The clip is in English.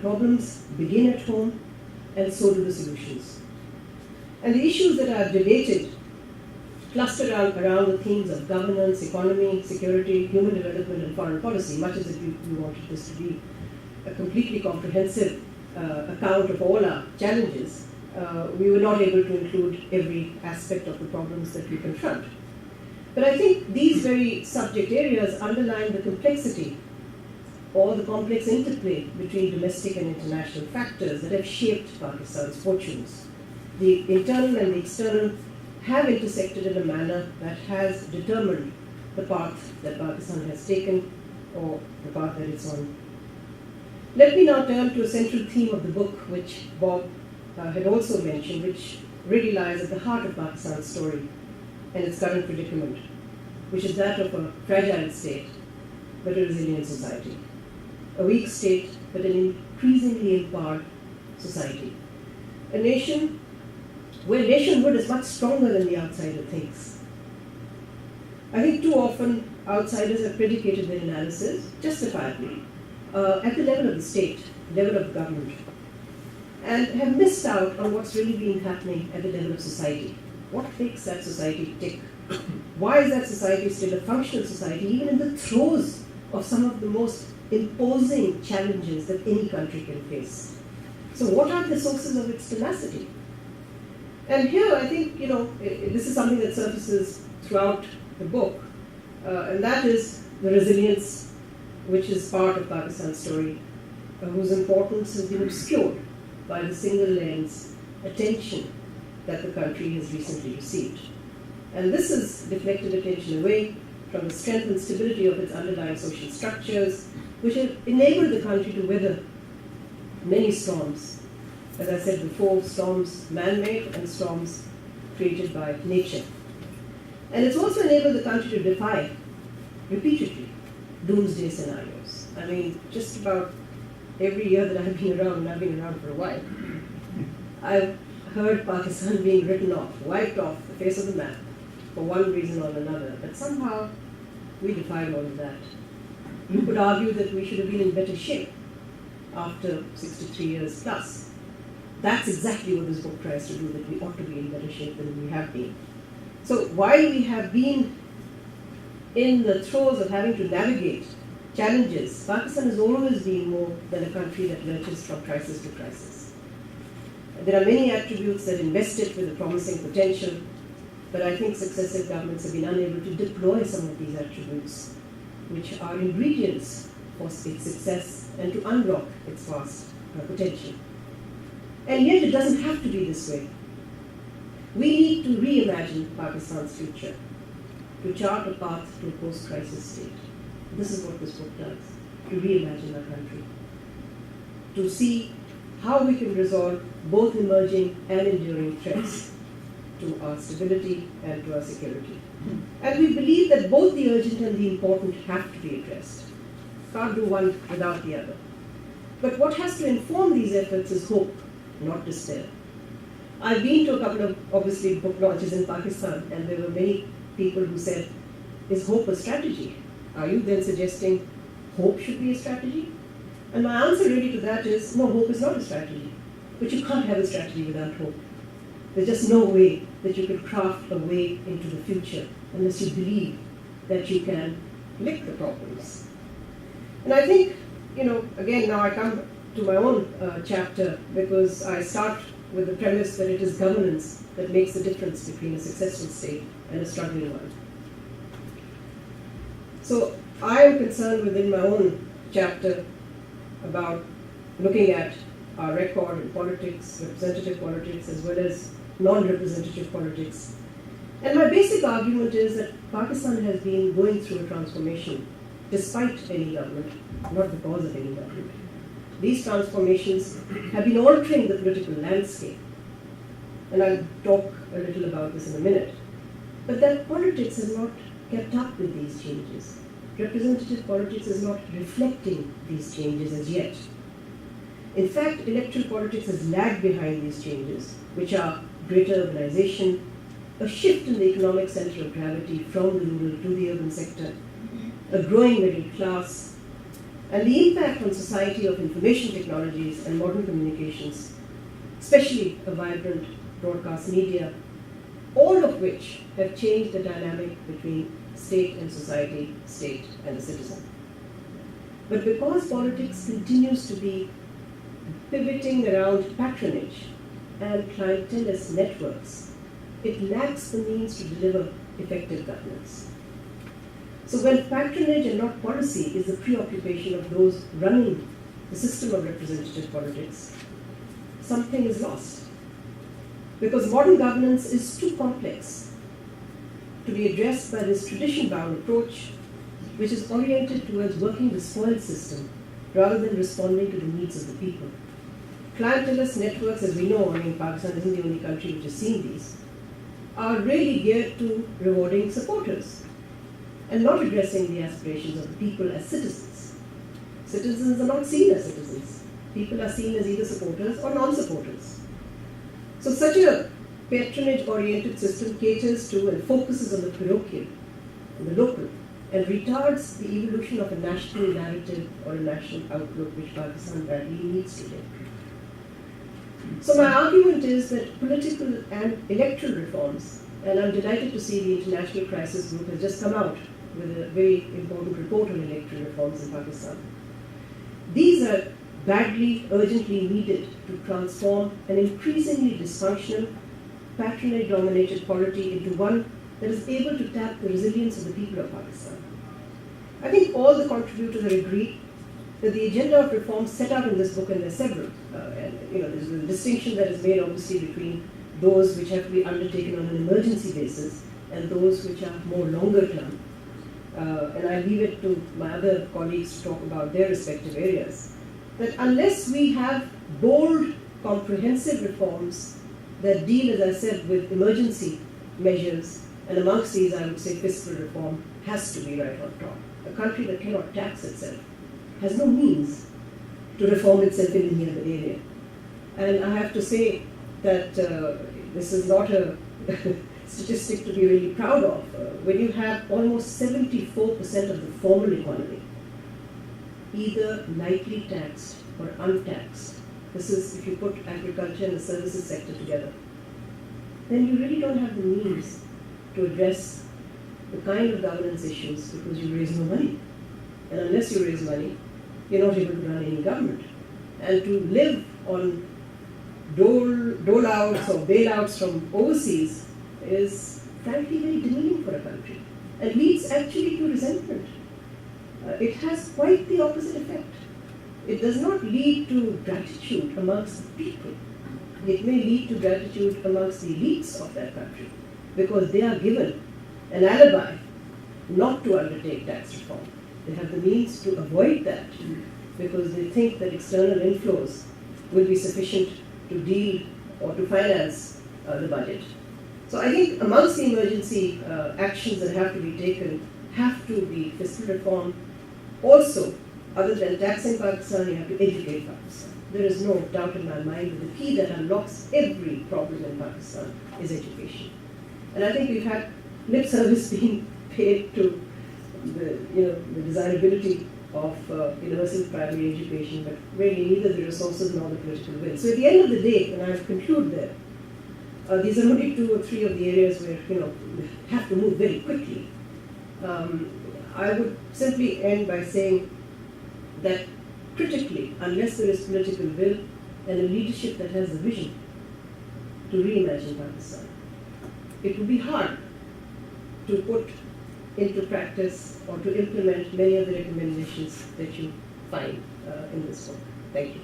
problems begin at home, and so do the solutions. And the issues that are debated cluster around the themes of governance, economy, security, human development, and foreign policy, much as if we wanted this to be a completely comprehensive account of all our challenges. We were not able to include every aspect of the problems that we confront. But I think these very subject areas underline the complexity or the complex interplay between domestic and international factors that have shaped Pakistan's fortunes. The internal and the external have intersected in a manner that has determined the path that Pakistan has taken or the path that it's on. Let me now turn to a central theme of the book, which Bob had also mentioned, which really lies at the heart of Pakistan's story and its current predicament, which is that of a fragile state, but a resilient society. A weak state, but an increasingly empowered society. A nation where nationhood is much stronger than the outsider thinks. I think too often outsiders have predicated their analysis, justifiably, at the level of the state, level of government, and have missed out on what's really been happening at the level of society. What makes that society tick? Why is that society still a functional society, even in the throes of some of the most imposing challenges that any country can face? So what are the sources of its tenacity? And here I think, this is something that surfaces throughout the book, and that is the resilience which is part of Pakistan's story, whose importance has been obscured by the single lens attention that the country has recently received. And this has deflected attention away from the strength and stability of its underlying social structures, which have enabled the country to weather many storms. As I said before, storms man-made and storms created by nature. And it's also enabled the country to defy, repeatedly, doomsday scenarios. I mean, just about every year that I've been around, and I've been around for a while, I've heard Pakistan being written off, wiped off the face of the map for one reason or another. But somehow, we defied all of that. You could argue that we should have been in better shape after 63 years plus. That's exactly what this book tries to do, that we ought to be in better shape than we have been. So while we have been in the throes of having to navigate challenges, Pakistan has always been more than a country that lurches from crisis to crisis. There are many attributes that invest it with a promising potential, but I think successive governments have been unable to deploy some of these attributes, which are ingredients for its success and to unlock its vast potential. And yet it doesn't have to be this way. We need to reimagine Pakistan's future, to chart a path to a post-crisis state. This is what this book does, to reimagine our country, to see how we can resolve both emerging and enduring threats to our stability and to our security. And we believe that both the urgent and the important have to be addressed. Can't do one without the other. But what has to inform these efforts is hope, not despair. I've been to a couple of, obviously, book launches in Pakistan, and there were many people who said, is hope a strategy? Are you then suggesting hope should be a strategy? And my answer really to that is, no, hope is not a strategy. But you can't have a strategy without hope. There's just no way that you can craft a way into the future unless you believe that you can lick the problems. And I think, again, now I come to my own chapter, because I start with the premise that it is governance that makes the difference between a successful state and a struggling one. So I am concerned within my own chapter about looking at our record in politics, representative politics, as well as non-representative politics. And my basic argument is that Pakistan has been going through a transformation despite any government, not because of any government. These transformations have been altering the political landscape. And I'll talk a little about this in a minute. But that politics has not kept up with these changes. Representative politics is not reflecting these changes as yet. In fact, electoral politics has lagged behind these changes, which are greater urbanization, a shift in the economic center of gravity from the rural to the urban sector, a growing middle class, and the impact on society of information technologies and modern communications, especially a vibrant broadcast media, all of which have changed the dynamic between state and society, state and the citizen. But because politics continues to be pivoting around patronage and clientelist networks, it lacks the means to deliver effective governance. So when patronage and not policy is the preoccupation of those running the system of representative politics, something is lost. Because modern governance is too complex to be addressed by this tradition-bound approach, which is oriented towards working the spoiled system rather than responding to the needs of the people. Clientelist networks, as we know, Pakistan isn't the only country which has seen these, are really geared to rewarding supporters and not addressing the aspirations of the people as citizens. Citizens are not seen as citizens. People are seen as either supporters or non-supporters. So such a patronage-oriented system caters to and focuses on the parochial and the local and retards the evolution of a national narrative or a national outlook which Pakistan badly needs today. So my argument is that political and electoral reforms, and I'm delighted to see the International Crisis Group has just come out with a very important report on electoral reforms in Pakistan. These are badly, urgently needed to transform an increasingly dysfunctional, patronage-dominated polity into one that is able to tap the resilience of the people of Pakistan. I think all the contributors have agreed that the agenda of reforms set out in this book, and there are several, there's a distinction that is made obviously between those which have to be undertaken on an emergency basis and those which are more longer term. And I leave it to my other colleagues to talk about their respective areas. That unless we have bold, comprehensive reforms that deal, as I said, with emergency measures, and amongst these I would say fiscal reform has to be right on top. A country that cannot tax itself has no means to reform itself in any other area. And I have to say that this is not a statistic to be really proud of. When you have almost 74% of the formal economy either lightly taxed or untaxed, this is if you put agriculture and the services sector together, then you really don't have the means to address the kind of governance issues because you raise no money. And unless you raise money, you're not able to run any government. And to live on dole-outs or bailouts from overseas is frankly very demeaning for a country and leads actually to resentment. It has quite the opposite effect. It does not lead to gratitude amongst the people. It may lead to gratitude amongst the elites of that country because they are given an alibi not to undertake tax reform. They have the means to avoid that because they think that external inflows will be sufficient to deal or to finance the budget. So I think amongst the emergency actions that have to be taken have to be fiscal reform. Also, other than taxing Pakistan, you have to educate Pakistan. There is no doubt in my mind that the key that unlocks every problem in Pakistan is education. And I think we've had lip service being paid to the desirability of universal primary education, but really neither the resources nor the political will. So at the end of the day, and I'll conclude there, these are only 2 or 3 of the areas where we have to move very quickly. I would simply end by saying that critically, unless there is political will and a leadership that has the vision to reimagine Pakistan, it will be hard to put into practice or to implement many of the recommendations that you find in this book. Thank you.